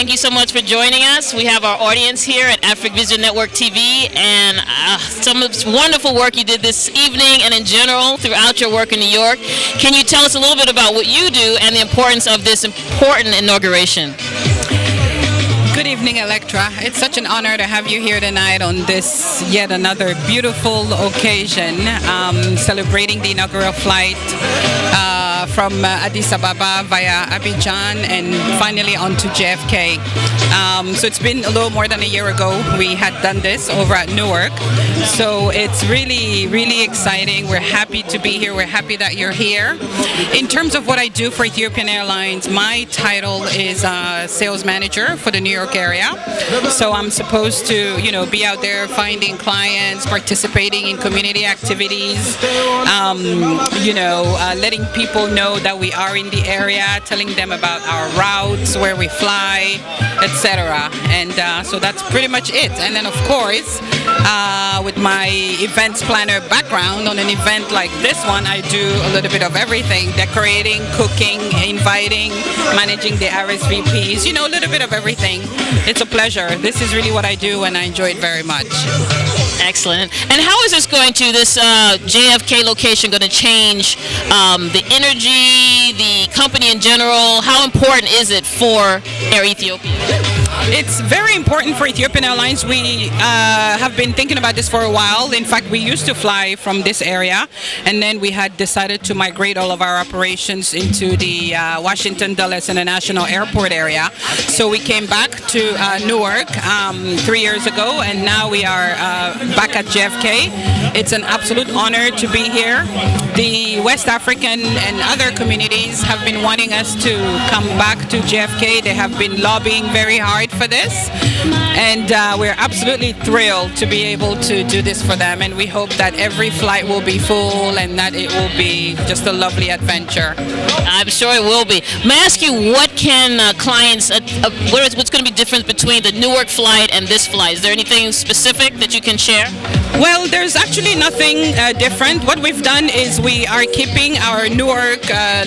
thank you so much for joining us. We have our audience here at Africa Vision Network TV, and some of the wonderful work you did this evening and in general throughout your work in New York. Can you tell us a little bit about what you do and the importance of this important inauguration? Good evening, Electra. It's such an honor to have you here tonight on this yet another beautiful occasion, celebrating the inaugural flight from Addis Ababa via Abidjan and finally on to JFK. So it's been a little more than a year ago we had done this over at Newark. So it's really, really exciting. We're happy to be here. We're happy that you're here. In terms of what I do for Ethiopian Airlines, my title is sales manager for the New York area. So I'm supposed to, be out there finding clients, participating in community activities, letting people know that we are in the area, telling them about our routes, where we fly, etc. And so that's pretty much it. And then of course, with my events planner background, on an event like this one, I do a little bit of everything: decorating, cooking, inviting, managing the RSVPs, a little bit of everything. It's a pleasure. This is really what I do, and I enjoy it very much. Excellent. And how is this JFK location going to change the energy, the company in general? How important is it for Air Ethiopia? It's very important for Ethiopian Airlines. We have been thinking about this for a while. In fact, we used to fly from this area, and then we had decided to migrate all of our operations into the Washington Dulles International Airport area. So we came back to Newark 3 years ago, and now we are back at JFK. It's an absolute honor to be here. The West African and other communities have been wanting us to come back to JFK. They have been lobbying very hard for this, and we're absolutely thrilled to be able to do this for them, and we hope that every flight will be full and that it will be just a lovely adventure. I'm sure it will be. May I ask you, what can clients, what's going to be different between the Newark flight and this flight? Is there anything specific that you can share? Well, there's actually nothing different. What we've done is we are keeping our Newark,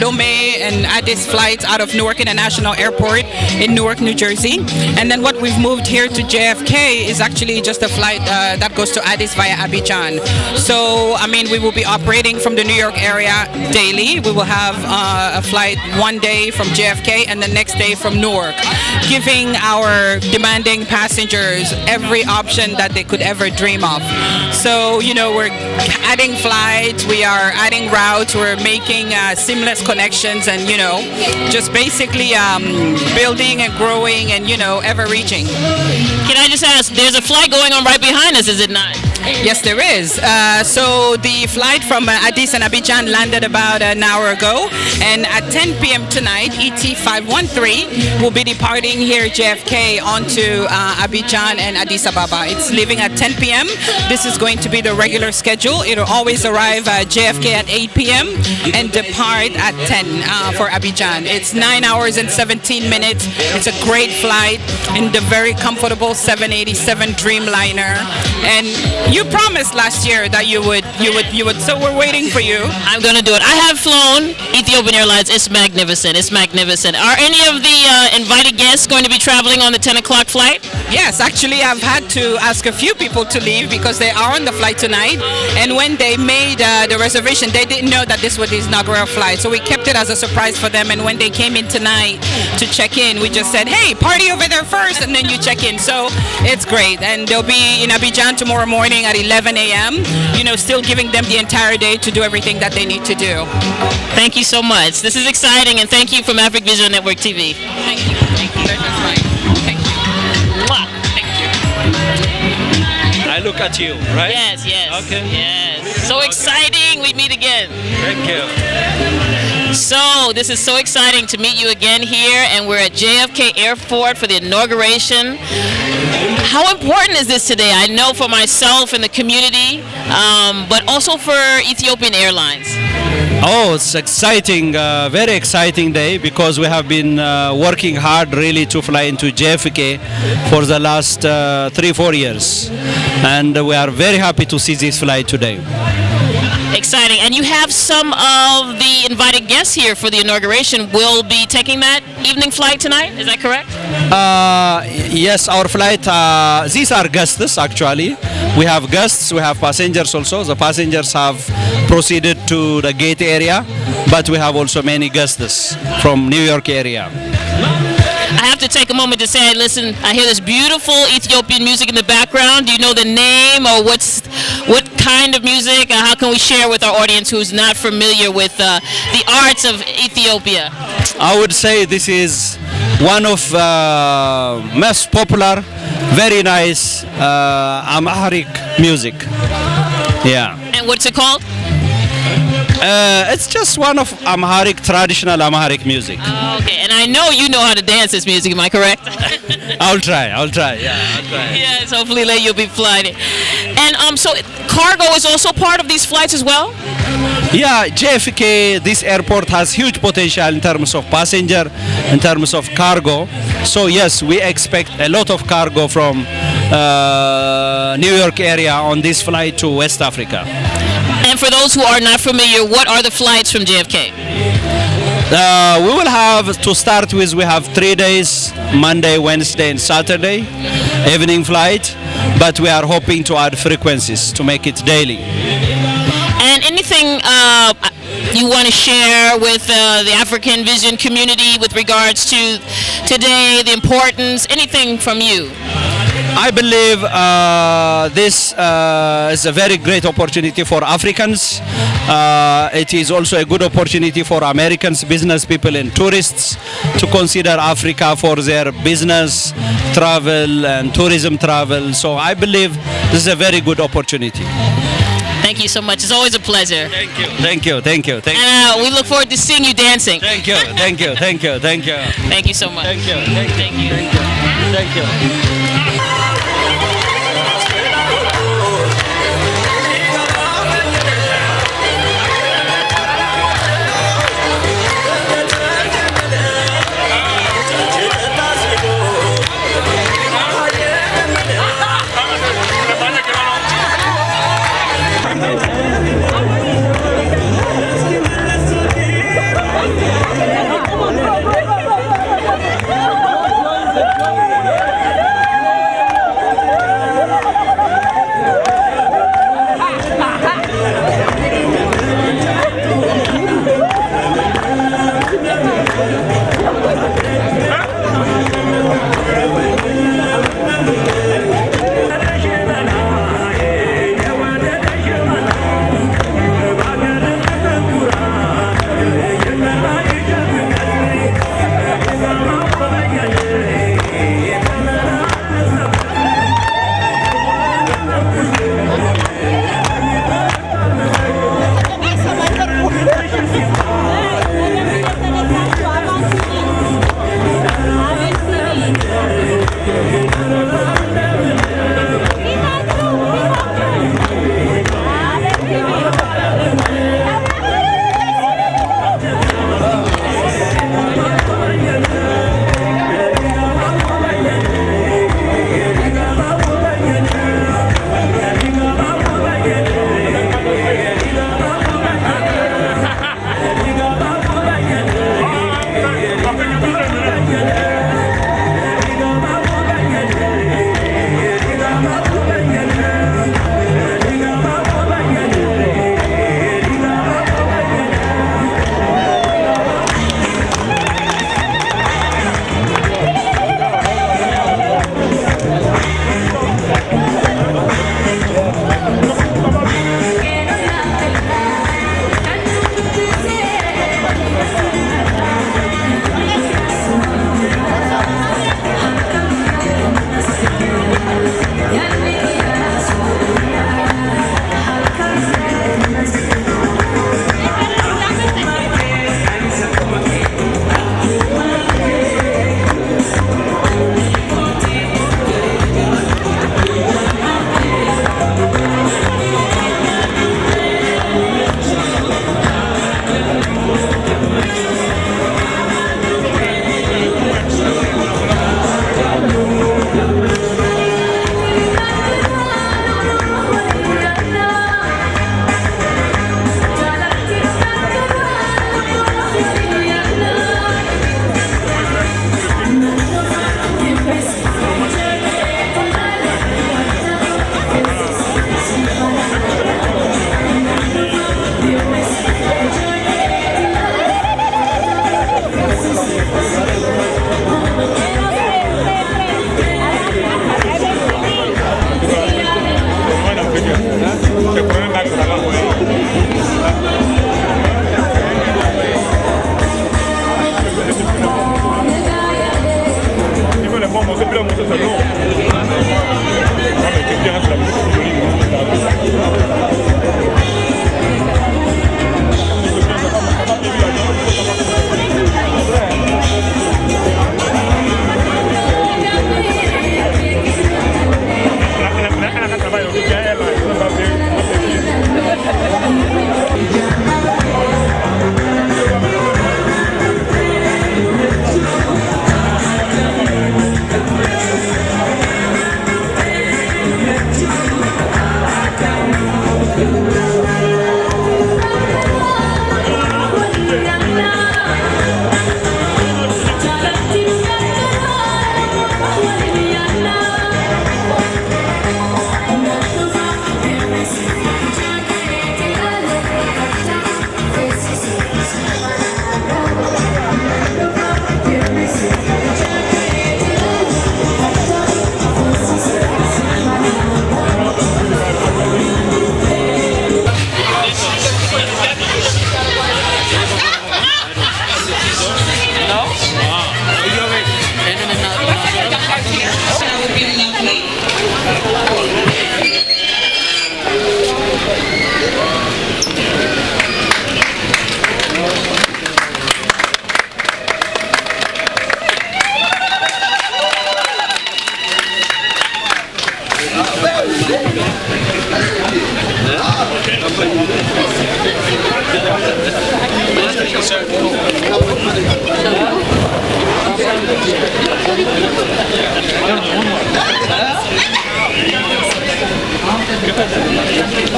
Lomé, and Addis flights out of Newark International Airport in Newark, New Jersey. And then what we've moved here to JFK is actually just a flight that goes to Addis via Abidjan. So, we will be operating from the New York area daily. We will have a flight one day from JFK and the next day from Newark, giving our demanding passengers every option that they could ever dream of. So, we're adding flights, we are adding routes, we're making seamless connections, and, just basically building and growing and, ever reaching. Can I just ask, there's a flight going on right behind us, is it not? Yes, there is. So the flight from Addis and Abidjan landed about an hour ago, and at 10 p.m. tonight, ET 513 will be departing here JFK onto Abidjan and Addis Ababa. It's leaving at 10 p.m. This is going to be the regular schedule. It'll always arrive at JFK at 8 p.m. and depart at 10 for Abidjan. It's 9 hours and 17 minutes. It's a great flight in the very comfortable 787 Dreamliner, and you promised last year that you would, so we're waiting for you. I'm going to do it. I have flown Ethiopian Airlines. It's magnificent. It's magnificent. Are any of the invited guests going to be traveling on the 10 o'clock flight? Yes, actually, I've had to ask a few people to leave because they are on the flight tonight, and when they made the reservation, they didn't know that this was the inaugural flight, so we kept it as a surprise for them, and when they came in tonight to check in, we just said, hey, party over there first, and then you check in. So it's great, and they'll be in Abidjan tomorrow morning at 11 a.m., still giving them the entire day to do everything that they need to do. Thank you so much. This is exciting, and thank you from Africa Vision Network TV. Thank you. Thank you. Thank you. Thank you. I look at you, right? Yes, yes. Okay. Yes. So exciting. We meet again. Thank you. So this is so exciting to meet you again here, and we're at JFK Airport for the inauguration. How important is this today? I know for myself and the community, but also for Ethiopian Airlines. Oh, it's exciting, very exciting day, because we have been working hard really to fly into JFK for the last 3-4 years, and we are very happy to see this flight today. Exciting. And you have some of the invited guests here for the inauguration will be taking that evening flight tonight. Is that correct? Yes, our flight, these are guests actually. We have guests, we have passengers also. The passengers have proceeded to the gate area, but we have also many guests from New York area. I have to take a moment to say, listen, I hear this beautiful Ethiopian music in the background. Do you know the name or what kind of music? How can we share with our audience who's not familiar with the arts of Ethiopia? I would say this is one of most popular, very nice Amharic music. Yeah. And what's it called? It's just one of traditional Amharic music. Oh, okay, and I know you know how to dance this music, am I correct? I'll try, yeah, I'll try. Yes, hopefully later you'll be flying. And so cargo is also part of these flights as well? Yeah, JFK, this airport has huge potential in terms of passenger, in terms of cargo. So yes, we expect a lot of cargo from New York area on this flight to West Africa. And for those who are not familiar, what are the flights from JFK? We will have, to start with, we have 3 days, Monday, Wednesday, and Saturday, evening flight, but we are hoping to add frequencies to make it daily. And anything you want to share with the African Vision community with regards to today, the importance, anything from you? I believe this is a very great opportunity for Africans. It is also a good opportunity for Americans, business people and tourists to consider Africa for their business travel and tourism travel. So I believe this is a very good opportunity. Thank you so much. It's always a pleasure. Thank you. Thank you. Thank you. Thank you. And we look forward to seeing you dancing. Thank you. Thank you. Thank you. Thank you. Thank you so much. Thank you. Thank you. Thank you. Thank you.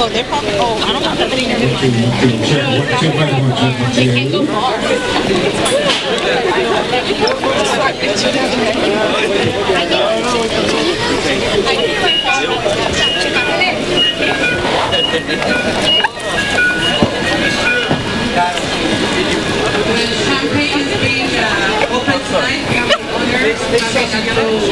Oh, they're probably. Oh, I don't know. They can't go far. Champagne is being opened tonight. We have the honor of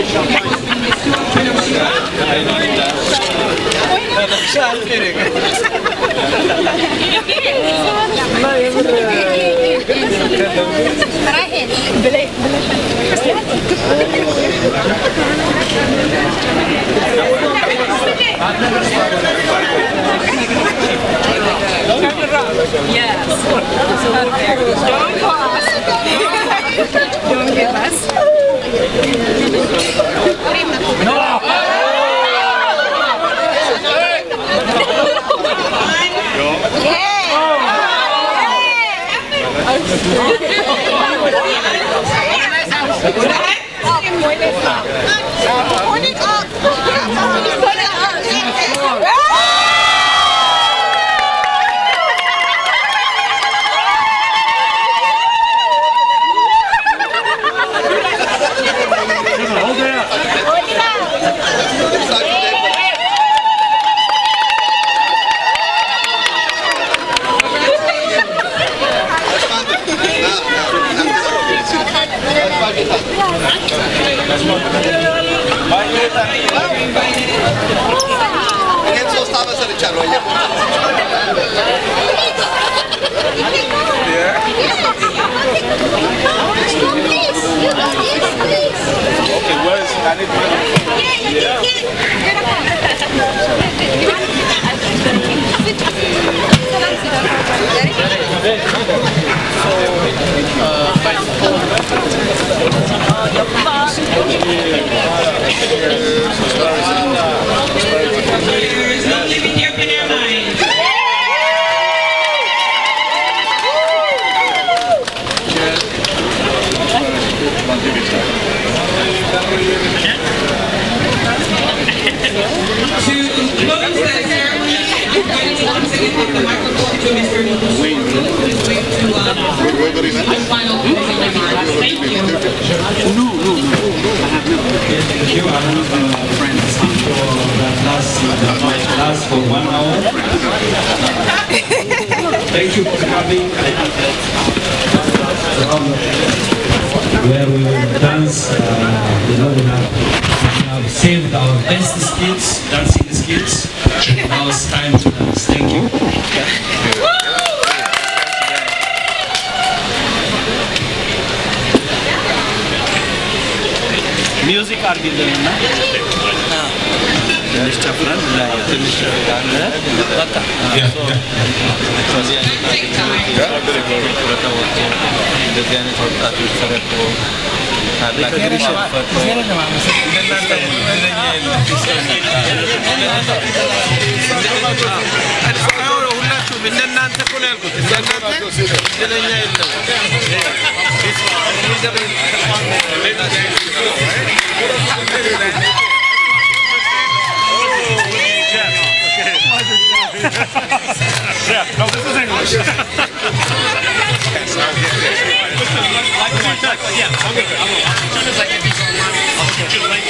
Yes. Don't cross. Don't give us. Point it up. Ethiopian Airlines. To close the ceremony, I'm going to once again give the microphone to Mr. Nukusu, who is going to the final closing remarks. Thank you. Thank you, friends, for last for 1 hour. Thank you for coming. Where we will dance, we have saved our best skills, dancing skills. Now it's time to dance. Thank you. Music አርግልንና ትንሽ ጨፍረን ትንሽ ካለ በቃ እንደዚህ አይነት ወጣቶች ተረክቦ ታላቅ ሁላችሁም እንደናንተ እኮ ነው ያልኩት። እንደናንተ ስለኛ የለም። Yeah, no, this is English. Yeah, okay. As soon as I get these online, I'll get you a link.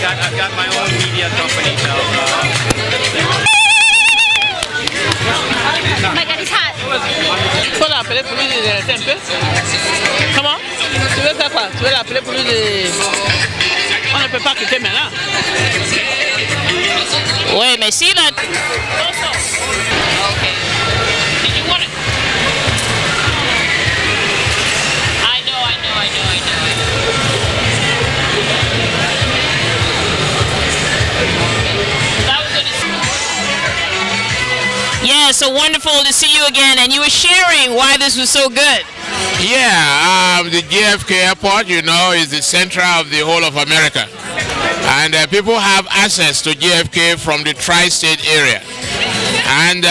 I've got my own media company now. Faut l'appeler pour lui arrêter un peu. Comment? Tu veux faire quoi? Tu veux l'appeler pour lui dire... On ne peut pas quitter maintenant. Oui, mais si là... Okay. Did you want it? I know. Yeah, so wonderful to see you again, and you were sharing why this was so good. Yeah, the JFK airport, you know, is the center of the whole of America. And people have access to JFK from the tri-state area. And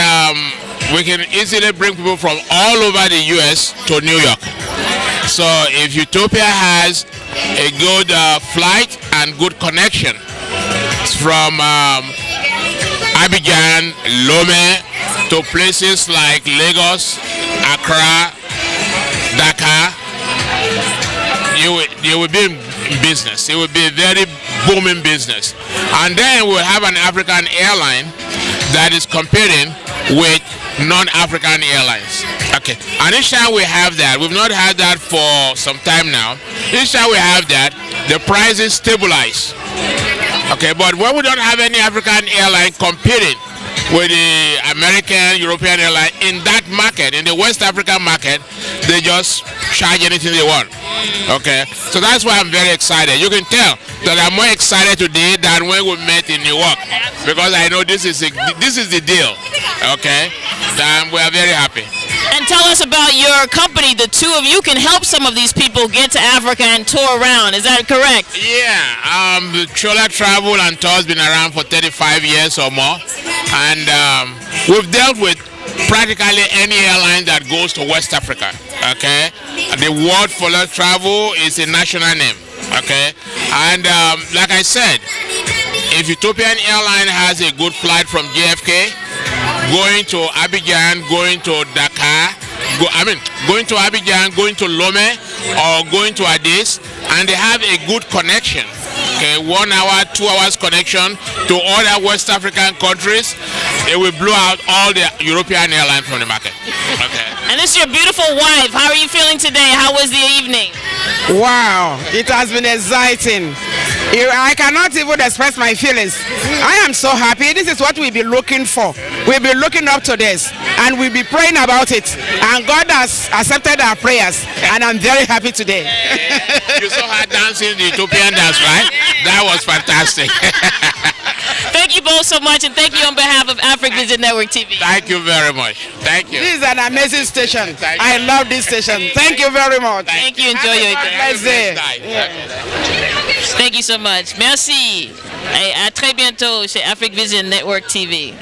we can easily bring people from all over the U.S. to New York. So if Ethiopia has a good flight and good connection from Abidjan, Lome, to places like Lagos, Accra, Dakar, you will be in business. It will be a very booming business. And then we'll have an African airline that is competing with non-African airlines. Okay. And each time we have that, we've not had that for some time now. Each time we have that, the prices stabilize. Okay, but when we don't have any African airline competing with the American, European airline in that market, in the West African market, they just charge anything they want. Okay, so that's why I'm very excited. You can tell that I'm more excited today than when we met in New York, because I know this is the deal. Okay, and we are very happy. And tell us about your company. The two of you can help some of these people get to Africa and tour around. Is that correct? Yeah, Chola Travel and Tour has been around for 35 years or more, and we've dealt with practically any airline that goes to West Africa. Okay, the World Chola Travel is a national name. Okay, and like I said, if Ethiopian Airline has a good flight from JFK, going to Abidjan, going to Dakar, going to Abidjan, going to Lome, or going to Addis, and they have a good connection, okay, 1 hour, 2 hours connection to other West African countries, it will blow out all the European airlines from the market. Okay. And this is your beautiful wife. How are you feeling today? How was the evening? Wow, it has been exciting. I cannot even express my feelings. I am so happy. This is what we've been looking for. We've been looking up to this, and we'll be praying about it. And God has accepted our prayers, and I'm very happy today. You saw her dancing the Ethiopian dance, right? That was fantastic. Thank you both so much, and thank you on behalf of Africa Vision Network TV. Thank you very much. Thank you. This is an amazing station. Thank I you. love this station. Thank you very much. Thank you. Enjoy your day. Blessed day. Thank you so much. Merci. Et à très bientôt chez Africa Vision Network TV.